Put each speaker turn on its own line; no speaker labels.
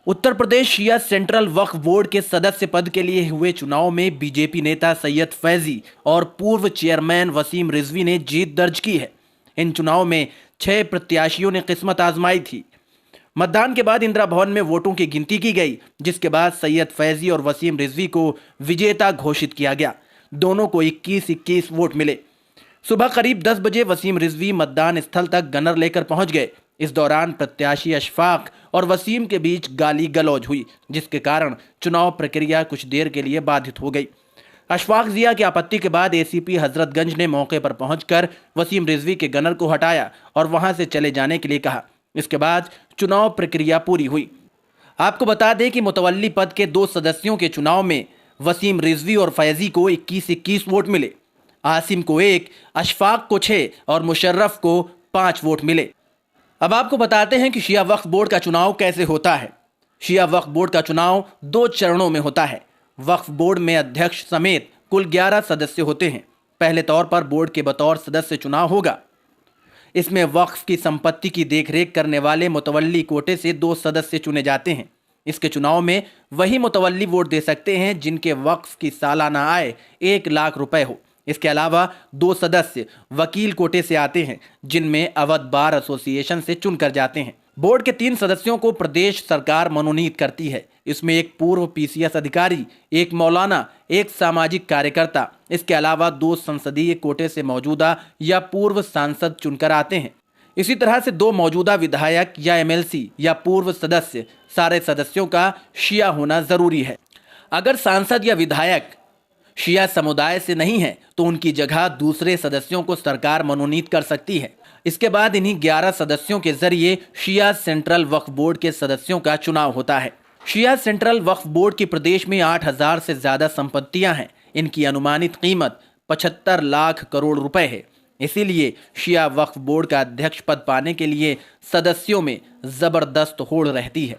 उत्तर प्रदेश शिया central वक्फ board के सदस्य पद के लिए हुए चुनाव में बीजेपी नेता सैयद फैजी और पूर्व चेयरमैन वसीम रिजवी ने जीत दर्ज की है। इन चुनाव में 6 प्रत्याशियों ने किस्मत आजमाई थी। मतदान के बाद इंदिरा भवन में वोटों की गिनती की गई, जिसके बाद सैयद फैजी और वसीम रिजवी को विजेता घोषित किया गया। दोनों को 21-21 वोट मिले। सुबह करीब 10 बजे वसीम रिजवी मतदान स्थल तक गनर लेकर पहुंच गए। इस दौरान प्रत्याशी अशफाक और वसीम के बीच गाली गलौज हुई, जिसके कारण चुनाव प्रक्रिया कुछ देर के लिए बाधित हो गई। अशफाक जिया की आपत्ति के बाद एसीपी हजरतगंज ने मौके पर पहुंचकर वसीम रिजवी के गनर को हटाया और वहां से चले जाने के लिए कहा। इसके बाद चुनाव प्रक्रिया पूरी हुई। आपको बता दें कि मुतवल्ली पद के 2 सदस्यों के चुनाव में वसीम रिजवी और फैजी को 21-21 वोट मिले। आसिम को 1, अशफाक को 6 और मुशर्रफ को 5 वोट मिले। अब आपको बताते हैं कि शिया वक्फ बोर्ड का चुनाव कैसे होता है। शिया वक्फ बोर्ड का चुनाव 2 चरणों में होता है। वक्फ बोर्ड में अध्यक्ष समेत कुल 11 सदस्य होते हैं। पहले तौर पर बोर्ड के बतौर सदस्य चुनाव होगा। इसमें वक्फ की संपत्ति की देखरेख करने वाले मुतवल्ली कोटे से 2 सदस्य चुने जाते हैं। इसके चुनाव में वही मुतवल्ली वोट दे सकते हैं जिनके वक्फ की सालाना आय 1 लाख रुपए हो। इसके अलावा 2 सदस्य वकील कोटे से आते हैं, जिनमें अवध बार एसोसिएशन से चुनकर जाते हैं। बोर्ड के 3 सदस्यों को प्रदेश सरकार मनोनीत करती है। इसमें एक पूर्व पीसीएस अधिकारी, एक मौलाना, एक सामाजिक कार्यकर्ता, इसके अलावा 2 संसदीय कोटे से मौजूदा या पूर्व सांसद चुनकर आते हैं। इसी तरह से 2 मौजूदा विधायक या एमएलसी या पूर्व सदस्य, सारे सदस्यों का शिया होना जरूरी है। अगर सांसद या विधायक शिया समुदाय से नहीं है तो उनकी जगह दूसरे सदस्यों को सरकार मनोनीत कर सकती है। इसके बाद इन्हीं 11 सदस्यों के जरिए शिया सेंट्रल वक्फ बोर्ड के सदस्यों का चुनाव होता है। शिया सेंट्रल वक्फ बोर्ड की प्रदेश में 8,000 से ज्यादा संपत्तियां हैं। इनकी अनुमानित कीमत 75 लाख करोड़ रुपए है। इसीलिए शिया वक्फ बोर्ड का अध्यक्ष पद पाने के लिए सदस्यों में जबरदस्त होड़ रहती है।